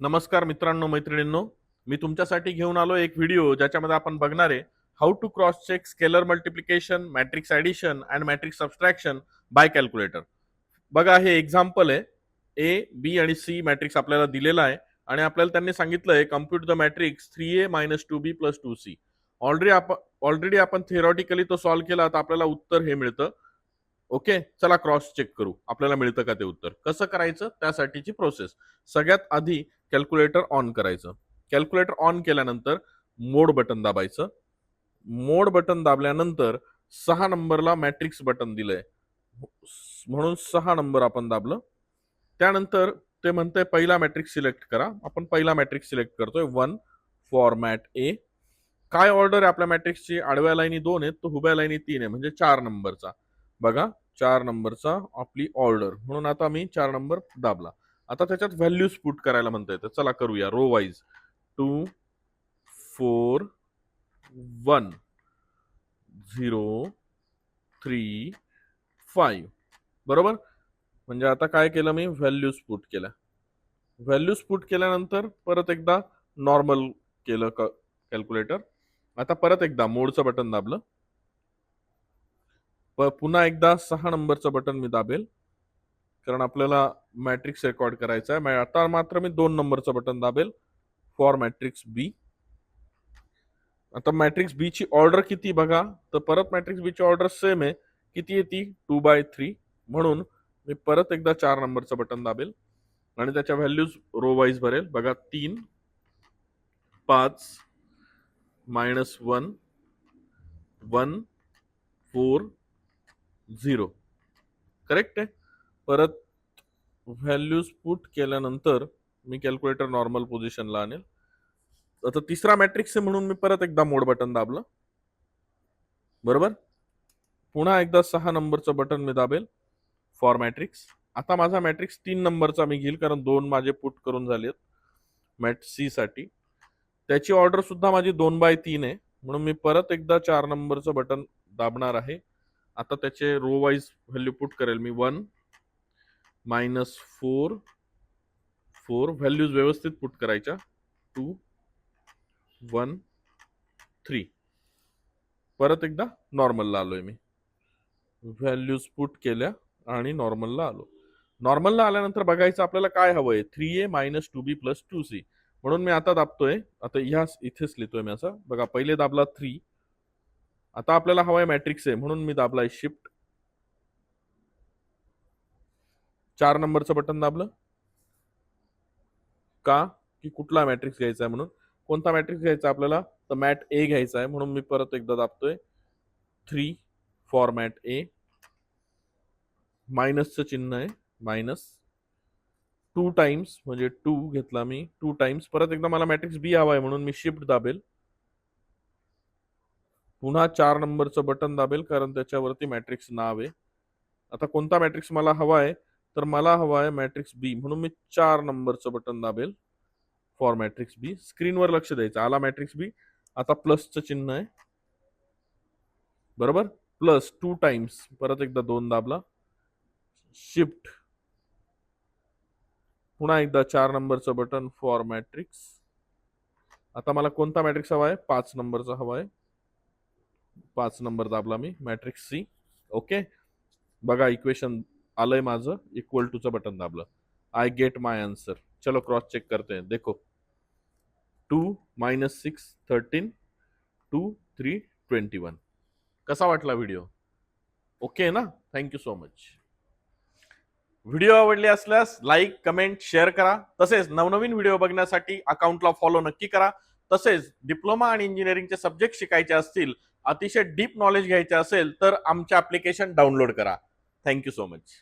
नमस्कार मित्रांनो मैत्रिणींनो, मी तुमच्यासाठी घेऊन आलो एक व्हिडिओ ज्याच्यामध्ये आपण बघणार आहे how to cross check scalar multiplication, matrix addition and matrix subtraction by calculator. बघा, हे एक्झाम्पल आहे. ए, बी आणि सी मॅट्रिक्स आपल्याला दिलेला आहे आणि आपल्याला त्यांनी सांगितलंय compute the matrix 3a - 2b + 2c. Already आपण थिअरॉटिकली तो सॉल्व्ह केला, तर आपल्याला उत्तर हे मिळतं. ओके, चला क्रॉस चेक करू आपल्याला मिळतं का ते उत्तर. कसं करायचं त्यासाठीची प्रोसेस. सगळ्यात आधी कॅल्क्युलेटर ऑन करायचं. कॅल्क्युलेटर ऑन केल्यानंतर मोड बटन दाबायचं. मोड बटन दाबल्यानंतर 6 नंबरला मॅट्रिक्स बटन दिलंय, म्हणून 6 नंबर आपण दाबलं. त्यानंतर ते म्हणतंय पहिला मॅट्रिक्स सिलेक्ट करा. आपण पहिला मॅट्रिक्स सिलेक्ट करतोय 1 फॉर्मॅट ए. काय ऑर्डर आहे आपल्या मॅट्रिक्सची? आडव्या लाईनी 2 आहेत, तर उभ्या लाईनी 3 आहे, म्हणजे 4 नंबरचा. बघा, 4 नंबरचा आपली ऑर्डर, म्हणून आता मी 4 नंबर दाबला. आता त्याच्यात व्हॅल्यूज पुट करायला म्हणता येतं. चला करूया रो वाईज. 2 4 1 0 3 5. बरोबर. म्हणजे आता काय केलं मी? व्हॅल्यूज पुट केल्या. व्हॅल्यूज पुट केल्यानंतर परत एकदा नॉर्मल केलं कॅल्क्युलेटर. आता परत एकदा मोडचं बटन दाबलं. पुन्हा एकदा 6 नंबरचं बटन मी दाबेल, कारण आपल्याला मॅट्रिक्स रेकॉर्ड करायचा आहे. आता मात्र मी 2 नंबरचं बटन दाबेल फॉर मॅट्रिक्स बी. आता मॅट्रिक्स बी ची ऑर्डर किती बघा, तर परत मॅट्रिक्स बी ची ऑर्डर सेम आहे. किती आहे ती? 2/3. म्हणून मी परत एकदा 4 नंबरचं बटन दाबेल आणि त्याच्या व्हॅल्यूज रो वाईज भरेल. बघा, 3 5 -1 1 4 0. करेक्ट आहे. परत व्हॅल्यूज पुट केल्यानंतर मी कॅल्क्युलेटर नॉर्मल पोझिशनला आणेल. आता तिसरा मॅट्रिक्स आहे म्हणून मी परत एकदा मोड बटन दाबलं. बरोबर. पुन्हा एकदा 6 नंबरचं बटन मी दाबेल फॉर मॅट्रिक्स. आता माझा मॅट्रिक्स 3 नंबरचा मी घेईल, कारण 2 माझे पुट करून झालेत मॅट सी साठी. त्याची ऑर्डर सुद्धा माझी 2/3 आहे, म्हणून मी परत एकदा 4 नंबरचं बटन दाबणार आहे. आता त्याचे रो वाईज व्हॅल्यू पुट करेल मी. 1 -4 4. व्हॅल्यूज व्यवस्थित पुट करायच्या. 2 1 3. परत एकदा नॉर्मलला आलोय मी. व्हॅल्यूज पुट केल्या आणि नॉर्मलला आलो. नॉर्मलला आल्यानंतर बघायचं आपल्याला काय हवंय. 3a - 2b + 2c. म्हणून मी आता दाबतोय. आता इथेच लिहितोय मी असं. बघा, पहिले दाबला 3. आता आपल्याला हवाय मॅट्रिक्स आहे, म्हणून मी दाबलाय शिफ्ट. 4 नंबरचं बटन दाबलं. का? की कुठला मॅट्रिक्स घ्यायचा आहे म्हणून. कोणता मॅट्रिक्स घ्यायचा आपल्याला? तर मॅट ए घ्यायचा आहे, म्हणून मी परत एकदा दाबतोय 3 फॉर्मॅट ए. मायनसचं चिन्ह आहे, मायनस. 2 टाइम्स म्हणजे 2 घेतला मी. 2 टाइम्स. परत एकदा मला मॅट्रिक्स बी हवा आहे, म्हणून मी शिफ्ट दाबेल. पुन्हा 4 नंबरचं बटन दाबेल, कारण त्याच्यावरती मॅट्रिक्स नाव आहे. आता कोणता मॅट्रिक्स मला हवा आहे? तर मला हवा आहे मॅट्रिक्स बी, म्हणून मी 4 नंबरचं बटन दाबेल फॉर मॅट्रिक्स बी. स्क्रीनवर लक्ष द्यायचं. आला मॅट्रिक्स बी. आता प्लसचं चिन्ह आहे. बरोबर. Plus 2 times. परत एकदा 2 दाबला. शिफ्ट. पुन्हा एकदा 4 नंबरचं बटन फॉर मॅट्रिक्स. आता मला कोणता मॅट्रिक्स हवा आहे? 5 नंबरचा हवा आहे. 5 नंबर दाबला मी. Matrix C. ओके. बघा, इक्वेशन आलंय माझं. इक्वल टूचं बटन दाबलं. I get my answer. चलो क्रॉस चेक करते हैं. देखो, 2 - 6 13 2 3 21. कसा वाटला व्हिडिओ? ओके ना? Thank you so much. व्हिडिओ आवडले असल्यास लाईक, कमेंट, शेअर करा. तसेच नवनवीन व्हिडिओ बघण्यासाठी अकाउंटला फॉलो नक्की करा. तसेच डिप्लोमा आणि इंजिनिअरिंगचे सब्जेक्ट शिकायचे असतील, अतिशय डीप नॉलेज घ्यायचे असेल, तर आमचे ऍप्लिकेशन डाउनलोड करा. Thank you so much.